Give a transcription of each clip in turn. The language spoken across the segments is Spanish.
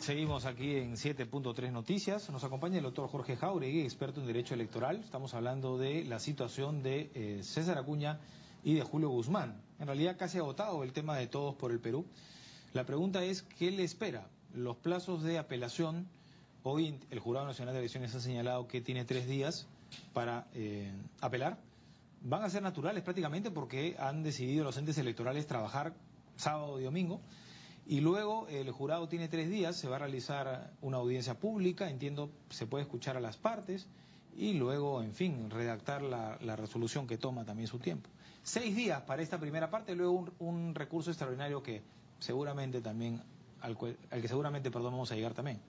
Seguimos aquí en 7.3 Noticias. Nos acompaña el doctor Jorge Jáuregui, experto en Derecho Electoral. Estamos hablando de la situación de César Acuña y de Julio Guzmán. En realidad casi agotado el tema de Todos por el Perú. La pregunta es, ¿qué le espera? Los plazos de apelación. Hoy el Jurado Nacional de Elecciones ha señalado que tiene 3 días para apelar. Van a ser naturales prácticamente porque han decidido los entes electorales trabajar sábado y domingo. Y luego el jurado tiene 3 días, se va a realizar una audiencia pública, entiendo, se puede escuchar a las partes y luego, en fin, redactar la resolución que toma también su tiempo. 6 días para esta primera parte, luego un recurso extraordinario que seguramente también, al que seguramente, vamos a llegar también.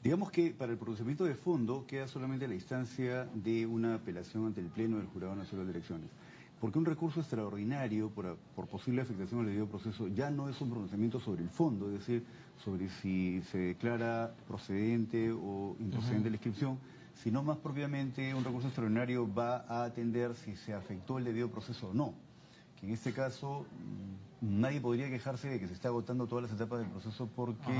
Digamos que para el procedimiento de fondo queda solamente la instancia de una apelación ante el Pleno del Jurado Nacional de Elecciones. Porque un recurso extraordinario por posible afectación al debido proceso ya no es un pronunciamiento sobre el fondo, es decir, sobre si se declara procedente o improcedente la inscripción, sino más propiamente un recurso extraordinario va a atender si se afectó el debido proceso o no. Que en este caso nadie podría quejarse de que se está agotando todas las etapas del proceso porque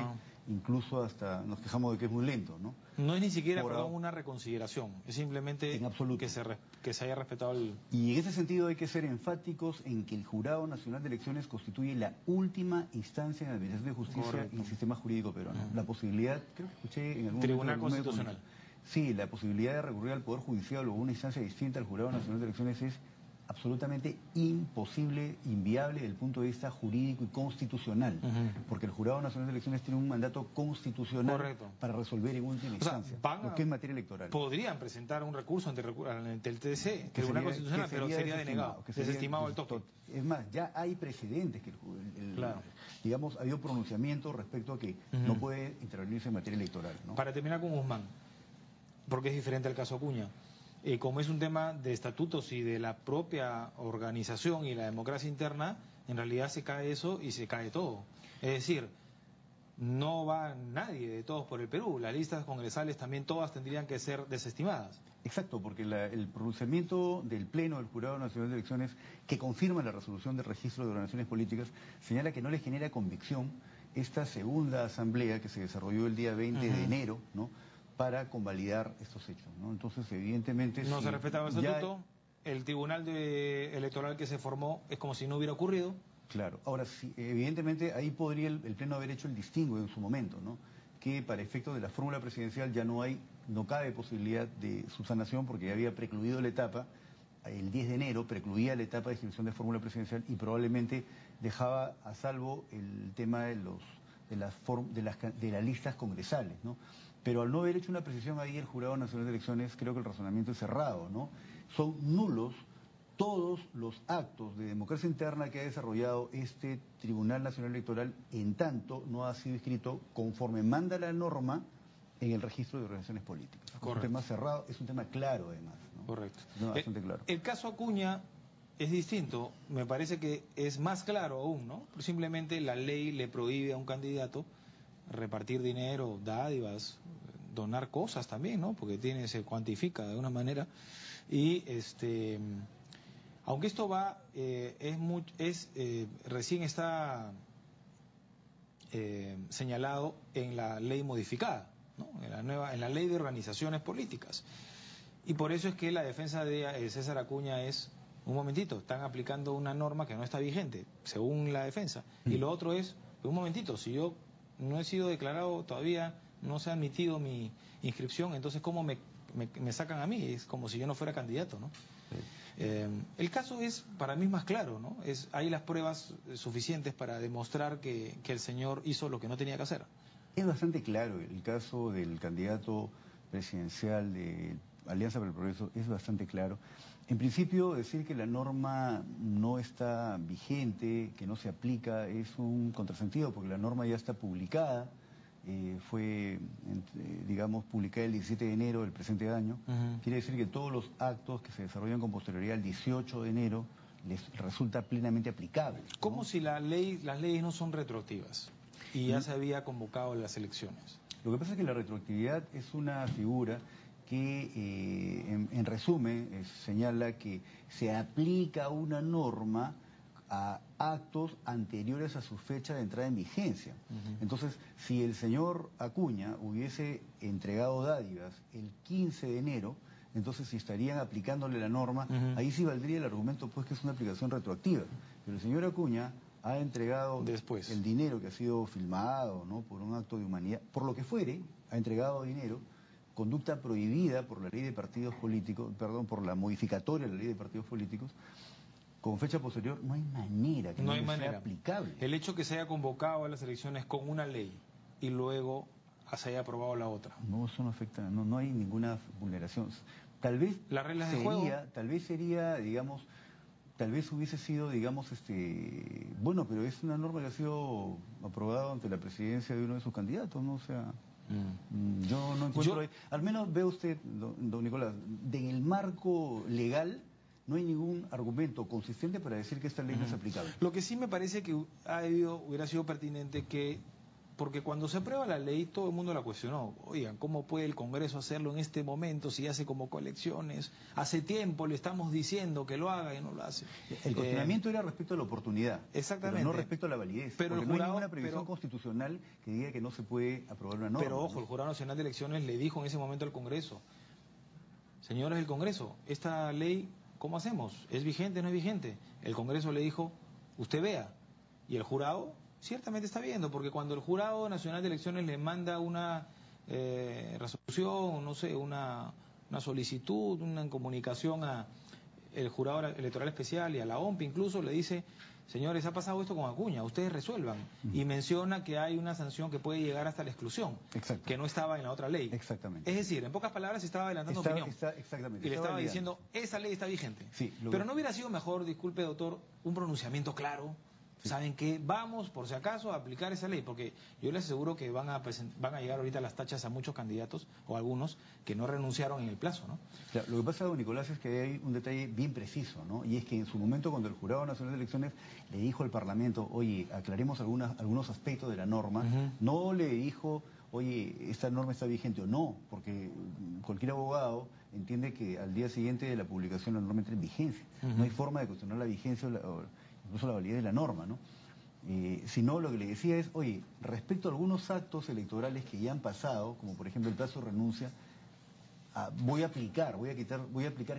incluso hasta nos quejamos de que es muy lento, ¿no? No es ni siquiera, una reconsideración, es simplemente que se haya respetado el... Y en ese sentido hay que ser enfáticos en que el Jurado Nacional de Elecciones constituye la última instancia en la Administración de Justicia y el sistema jurídico peruano. La posibilidad, creo que escuché en algún Tribunal Constitucional. Sí, la posibilidad de recurrir al Poder Judicial o una instancia distinta al Jurado Nacional de Elecciones es absolutamente imposible, inviable desde el punto de vista jurídico y constitucional, porque el Jurado Nacional de Elecciones tiene un mandato constitucional para resolver en última instancia, lo que es materia electoral. Podrían presentar un recurso ante el TC, Tribunal Constitucional, pero sería denegado, desestimado el toque. Es más, ya hay precedentes que digamos, ha habido pronunciamiento respecto a que no puede intervenirse en materia electoral, ¿no? Para terminar con Guzmán, porque es diferente al caso Acuña. Como es un tema de estatutos y de la propia organización y la democracia interna, en realidad se cae eso y se cae todo. Es decir, no va nadie de Todos por el Perú. Las listas congresales también todas tendrían que ser desestimadas. Exacto, porque el pronunciamiento del Pleno del Jurado Nacional de Elecciones, que confirma la resolución del registro de organizaciones políticas, señala que no le genera convicción esta segunda asamblea que se desarrolló el día 20 de enero, ¿no?, para convalidar estos hechos, ¿no? Entonces, evidentemente... No se respetaba el estatuto, el tribunal electoral que se formó es como si no hubiera ocurrido. Claro, ahora sí, evidentemente ahí podría el Pleno haber hecho el distingo en su momento, ¿no?, que para efectos de la fórmula presidencial ya no cabe posibilidad de subsanación porque ya había precluido la etapa, el 10 de enero precluía la etapa de inscripción de fórmula presidencial y probablemente dejaba a salvo el tema de las listas congresales, ¿no? Pero al no haber hecho una precisión ahí el Jurado Nacional de Elecciones, creo que el razonamiento es cerrado, ¿no? Son nulos todos los actos de democracia interna que ha desarrollado este Tribunal Nacional Electoral, en tanto no ha sido inscrito conforme manda la norma en el registro de organizaciones políticas. Es un tema cerrado, es un tema claro además, ¿no? Correcto. Bastante claro. El caso Acuña es distinto, me parece que es más claro aún, ¿no? Simplemente la ley le prohíbe a un candidato repartir dinero, dádivas, donar cosas también, ¿no? Porque se cuantifica de una manera. Y aunque esto recién está señalado en la ley modificada, ¿no?, en la ley de organizaciones políticas. Y por eso es que la defensa de César Acuña es: un momentito, están aplicando una norma que no está vigente, según la defensa. Y lo otro es: un momentito, si yo no he sido declarado todavía, no se ha admitido mi inscripción, entonces ¿cómo me sacan a mí? Es como si yo no fuera candidato, ¿no? El caso es, para mí, más claro, ¿no? Hay las pruebas suficientes para demostrar que el señor hizo lo que no tenía que hacer. Es bastante claro el caso del candidato presidencial de Alianza para el Progreso, es bastante claro. En principio, decir que la norma no está vigente, que no se aplica, es un contrasentido, porque la norma ya está publicada, fue, digamos, publicada el 17 de enero del presente año. Quiere decir que todos los actos que se desarrollan con posterioridad al 18 de enero les resulta plenamente aplicable, ¿no? ¿Cómo si las leyes no son retroactivas y ya se había convocado las elecciones? Lo que pasa es que la retroactividad es una figura que, en resumen, señala que se aplica una norma a actos anteriores a su fecha de entrada en vigencia. Entonces, si el señor Acuña hubiese entregado dádivas el 15 de enero, entonces si estarían aplicándole la norma, ahí sí valdría el argumento pues que es una aplicación retroactiva. Pero el señor Acuña ha entregado después el dinero que ha sido filmado, ¿no?, por un acto de humanidad, por lo que fuere, ha entregado dinero, conducta prohibida por la ley de partidos políticos, perdón, por la modificatoria de la ley de partidos políticos, con fecha posterior, no hay manera que no sea aplicable. El hecho que se haya convocado a las elecciones con una ley y luego se haya aprobado la otra. No, eso no afecta, no hay ninguna vulneración. Tal vez las reglas de juego. Tal vez sería, digamos, tal vez hubiese sido, digamos, bueno, pero es una norma que ha sido aprobada ante la presidencia de uno de sus candidatos, ¿no? O sea, yo no encuentro ahí. Al menos ve usted, don Nicolás, en el marco legal no hay ningún argumento consistente para decir que esta ley no es aplicable. Lo que sí me parece que hubiera sido pertinente que, porque cuando se aprueba la ley todo el mundo la cuestionó. Oigan, ¿cómo puede el Congreso hacerlo en este momento si ya se convocó elecciones? Hace tiempo le estamos diciendo que lo haga y no lo hace. El cuestionamiento era respecto a la oportunidad, exactamente, pero no respecto a la validez. Pero porque el jurado, no hay ninguna previsión constitucional que diga que no se puede aprobar una norma. Pero ojo, el Jurado Nacional de Elecciones le dijo en ese momento al Congreso: señores del Congreso, esta ley, ¿cómo hacemos? ¿Es vigente o no es vigente? El Congreso le dijo: usted vea. Y el jurado ciertamente está viendo, porque cuando el Jurado Nacional de Elecciones le manda una resolución, no sé, una solicitud, una comunicación a el Jurado Electoral Especial y a la OMP incluso, le dice: señores, ha pasado esto con Acuña, ustedes resuelvan. Y menciona que hay una sanción que puede llegar hasta la exclusión, que no estaba en la otra ley. Exactamente. Es decir, en pocas palabras, estaba adelantando opinión. Exactamente. Y le estaba diciendo: esa ley está vigente. Sí, pero no hubiera sido mejor, disculpe doctor, un pronunciamiento claro. ¿Saben qué? Vamos, por si acaso, a aplicar esa ley, porque yo les aseguro que van a llegar ahorita las tachas a muchos candidatos, o algunos, que no renunciaron en el plazo, ¿no? Claro, lo que pasa, don Nicolás, es que hay un detalle bien preciso, ¿no? Y es que en su momento, cuando el Jurado Nacional de Elecciones le dijo al Parlamento: oye, aclaremos algunos aspectos de la norma, no le dijo: oye, esta norma está vigente o no, porque cualquier abogado entiende que al día siguiente de la publicación la norma entra en vigencia. No hay forma de cuestionar la vigencia o incluso la validez de la norma, ¿no? Sino lo que le decía es: oye, respecto a algunos actos electorales que ya han pasado, como por ejemplo el plazo de renuncia, voy a aplicar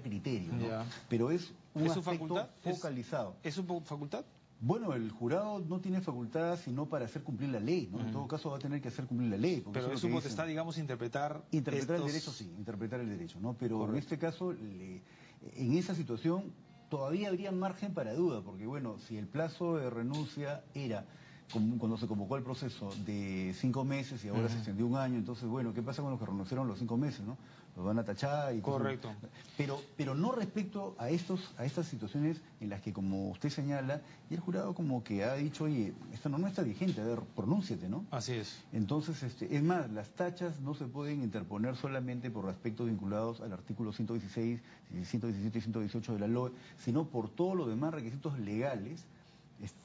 criterios, ¿no? Pero es un aspecto focalizado. ¿Es su facultad? Bueno, el jurado no tiene facultad sino para hacer cumplir la ley, ¿no? En todo caso va a tener que hacer cumplir la ley. Pero es su potestad, digamos, interpretar el derecho, sí, interpretar el derecho, ¿no? Pero en este caso, en esa situación, todavía habría margen para duda, porque bueno, si el plazo de renuncia era, cuando se convocó el proceso, de 5 meses y ahora se extendió un año, entonces bueno, ¿qué pasa con los que renunciaron los 5 meses, no? Los van a tachar y... Correcto. Pero no respecto a estas situaciones en las que, como usted señala, y el jurado como que ha dicho: oye, esta norma está vigente, a ver, pronúnciate, ¿no? Así es. Entonces, es más, las tachas no se pueden interponer solamente por aspectos vinculados al artículo 116, 117 y 118 de la LOE, sino por todos los demás requisitos legales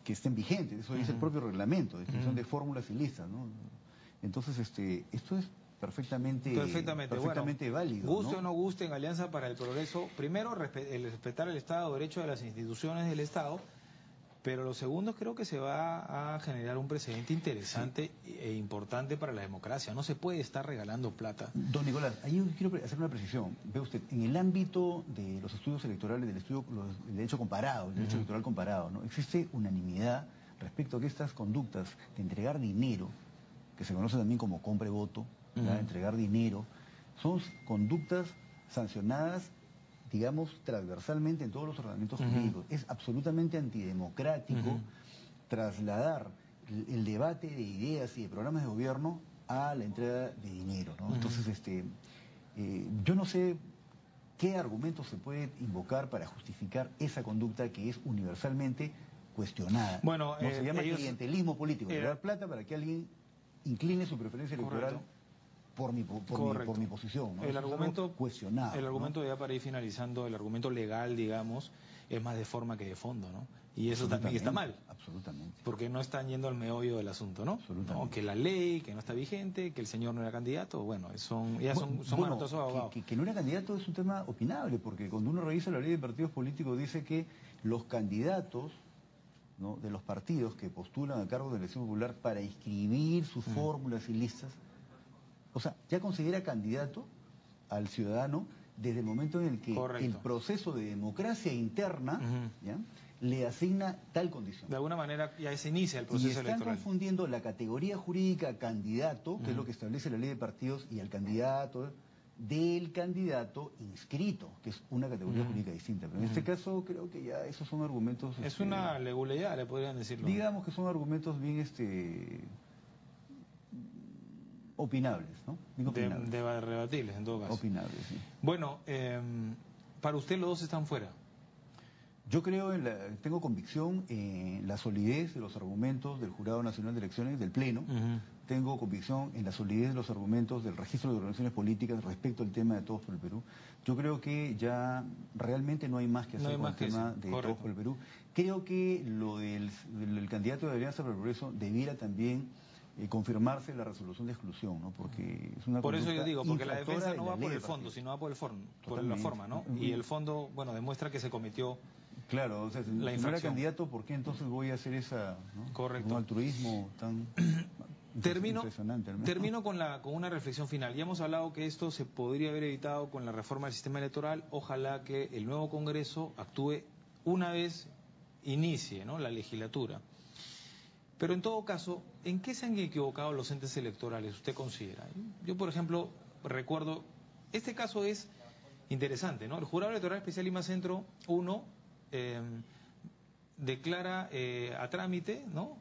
que estén vigentes. Eso dice el propio reglamento, descripción de fórmulas y listas, ¿no? Entonces, esto es perfectamente bueno, válido. Guste o no guste, en Alianza para el Progreso, primero, respetar el Estado de Derecho de las instituciones del Estado, pero lo segundo, creo que se va a generar un precedente interesante e importante para la democracia. No se puede estar regalando plata. Don Nicolás, ahí yo quiero hacer una precisión. Ve usted, en el ámbito de los estudios electorales, del derecho comparado, el derecho electoral comparado, ¿no? Existe unanimidad respecto a que estas conductas de entregar dinero, que se conoce también como compra y voto, entregar dinero, son conductas sancionadas, digamos, transversalmente en todos los ordenamientos jurídicos. Es absolutamente antidemocrático trasladar el debate de ideas y de programas de gobierno a la entrega de dinero, ¿no? Entonces, yo no sé qué argumentos se puede invocar para justificar esa conducta que es universalmente cuestionada. Bueno, no se llama clientelismo político, dar plata para que alguien incline su preferencia electoral por mi posición, ¿no? El argumento cuestionado. El argumento, ya para ir finalizando, el argumento legal, digamos, es más de forma que de fondo, ¿no? Y eso también está mal. Absolutamente. Porque no están yendo al meollo del asunto, ¿no? Absolutamente. ¿No? Que la ley, que no está vigente, que el señor no era candidato, bueno, son manotazo de abogado. Que no era candidato es un tema opinable, porque cuando uno revisa la ley de partidos políticos dice que los candidatos ¿no?, de los partidos que postulan a cargo de la elección popular para inscribir sus fórmulas y listas, o sea, ya considera candidato al ciudadano desde el momento en el que el proceso de democracia interna ¿ya?, le asigna tal condición. De alguna manera ya se inicia el proceso electoral. Y están confundiendo la categoría jurídica candidato, que es lo que establece la ley de partidos, y al candidato del candidato inscrito, que es una categoría jurídica distinta. Pero en este caso creo que ya esos son argumentos... Es una leguleya, le podrían decirlo. Digamos que son argumentos bien opinables, ¿no? Rebatibles, en todo caso. Opinables, sí. Bueno, para usted los dos están fuera. Yo creo, tengo convicción en la solidez de los argumentos del Jurado Nacional de Elecciones, del Pleno. Tengo convicción en la solidez de los argumentos del Registro de Organizaciones Políticas respecto al tema de Todos por el Perú. Yo creo que ya realmente no hay más que hacer con el tema de Todos por el Perú. Creo que lo del candidato de Alianza para el Progreso debiera también confirmarse la resolución de exclusión, ¿no? Porque es una... Por eso yo digo, porque la defensa no va por el fondo, sino va por la forma, ¿no? Y el fondo, bueno, demuestra que se cometió... Claro, o sea, si no era candidato, ¿por qué entonces voy a hacer esa, ¿no?, un altruismo tan impresionante, ¿no? Termino con una reflexión final. Ya hemos hablado que esto se podría haber evitado con la reforma del sistema electoral. Ojalá que el nuevo Congreso actúe una vez inicie, ¿no?, la legislatura. Pero en todo caso, ¿en qué se han equivocado los entes electorales, usted considera? Yo, por ejemplo, recuerdo, este caso es interesante, ¿no? El Jurado Electoral Especial Lima Centro 1 declara a trámite, ¿no?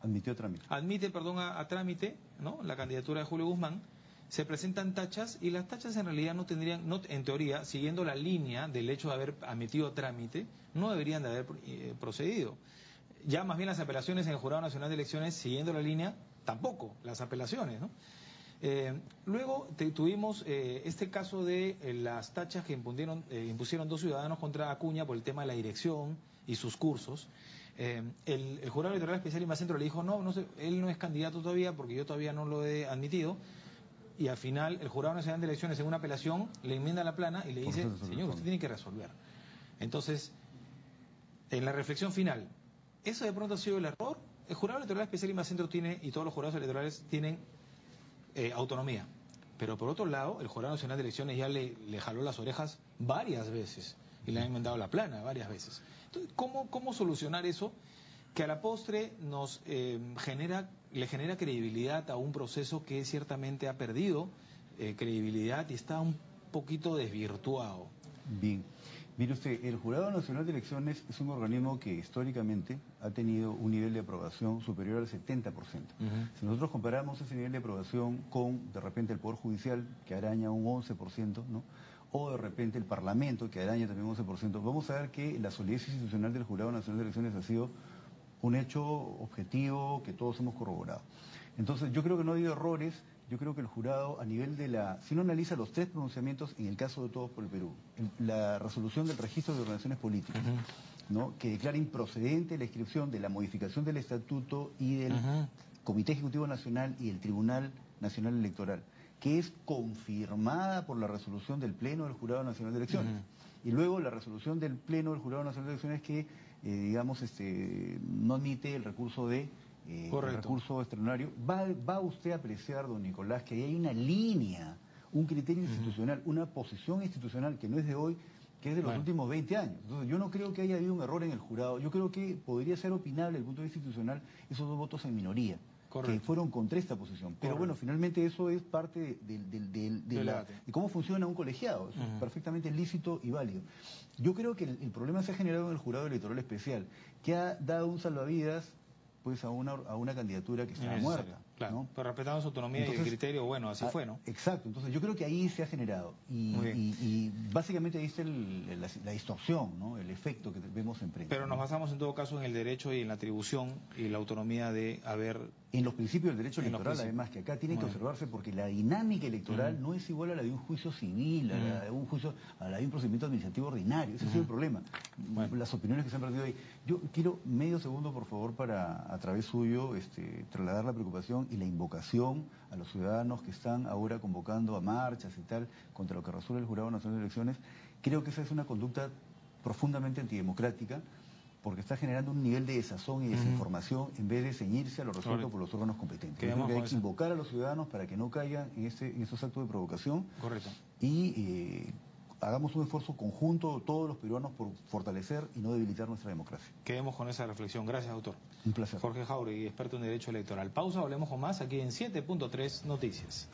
Admitió trámite. Admite, perdón, a trámite, ¿no?, la candidatura de Julio Guzmán. Se presentan tachas y las tachas en realidad no tendrían, en teoría, siguiendo la línea del hecho de haber admitido trámite, no deberían de haber procedido. Ya más bien las apelaciones en el Jurado Nacional de Elecciones, siguiendo la línea, tampoco, las apelaciones, ¿no? Luego tuvimos este caso de las tachas que impusieron dos ciudadanos contra Acuña por el tema de la dirección y sus cursos. El Jurado Electoral Especial Lima Centro le dijo, no sé, él no es candidato todavía porque yo todavía no lo he admitido. Y al final el Jurado Nacional de Elecciones en una apelación le enmienda la plana y le dice, señor, usted tiene que resolver. Entonces, en la reflexión final, ¿eso de pronto ha sido el error? El Jurado Electoral Especial Lima Centro tiene, y todos los jurados electorales tienen autonomía. Pero por otro lado, el Jurado Nacional de Elecciones ya le jaló las orejas varias veces y le ha enmendado la plana varias veces. Entonces, ¿cómo solucionar eso que a la postre le genera credibilidad a un proceso que ciertamente ha perdido credibilidad y está un poquito desvirtuado? Bien. Mire usted, el Jurado Nacional de Elecciones es un organismo que históricamente ha tenido un nivel de aprobación superior al 70%. Si nosotros comparamos ese nivel de aprobación con, de repente, el Poder Judicial, que araña un 11%, ¿no?, o de repente el Parlamento, que araña también un 11%, vamos a ver que la solidez institucional del Jurado Nacional de Elecciones ha sido un hecho objetivo que todos hemos corroborado. Entonces, yo creo que no ha habido errores. Yo creo que el jurado, a nivel de si uno analiza los tres pronunciamientos en el caso de Todos por el Perú, la resolución del registro de organizaciones políticas, ¿no?, que declara improcedente la inscripción de la modificación del estatuto y del Comité Ejecutivo Nacional y el Tribunal Nacional Electoral, que es confirmada por la resolución del Pleno del Jurado Nacional de Elecciones. Y luego la resolución del Pleno del Jurado Nacional de Elecciones que, no admite el recurso el recurso extraordinario. Va usted a apreciar, don Nicolás, que ahí hay una línea, un criterio institucional, una posición institucional que no es de hoy, que es de los últimos 20 años. Entonces, yo no creo que haya habido un error en el jurado. Yo creo que podría ser opinable desde el punto de vista institucional esos dos votos en minoría, que fueron contra esta posición. Pero bueno, finalmente eso es parte de cómo funciona un colegiado. Eso es perfectamente lícito y válido. Yo creo que el problema se ha generado en el jurado electoral especial, que ha dado un salvavidas pues a una candidatura que estaba muerta. Claro, ¿no? pero respetando su autonomía y el criterio, bueno, así fue, ¿no? Exacto, entonces yo creo que ahí se ha generado. Y básicamente ahí está la distorsión, ¿no?, el efecto que vemos en prensa. Pero nos basamos en todo caso en el derecho y en la atribución y la autonomía de haber... En los principios del derecho electoral, además, que acá tiene que observarse porque la dinámica electoral no es igual a la de un juicio civil, a la de un procedimiento administrativo ordinario. Ese ha sido el problema. Las opiniones que se han perdido ahí. Yo quiero medio segundo, por favor, para, a través suyo, trasladar la preocupación y la invocación a los ciudadanos que están ahora convocando a marchas y tal contra lo que resuelve el Jurado Nacional de Elecciones. Creo que esa es una conducta profundamente antidemocrática porque está generando un nivel de desazón y desinformación en vez de ceñirse a lo resuelto por los órganos competentes. Creo que hay que invocar a los ciudadanos para que no caigan en esos actos de provocación. Correcto. Y hagamos un esfuerzo conjunto, todos los peruanos, por fortalecer y no debilitar nuestra democracia. Quedemos con esa reflexión. Gracias, doctor. Un placer. Jorge Jáuregui, experto en Derecho Electoral. Pausa, hablemos con más aquí en 7.3 Noticias.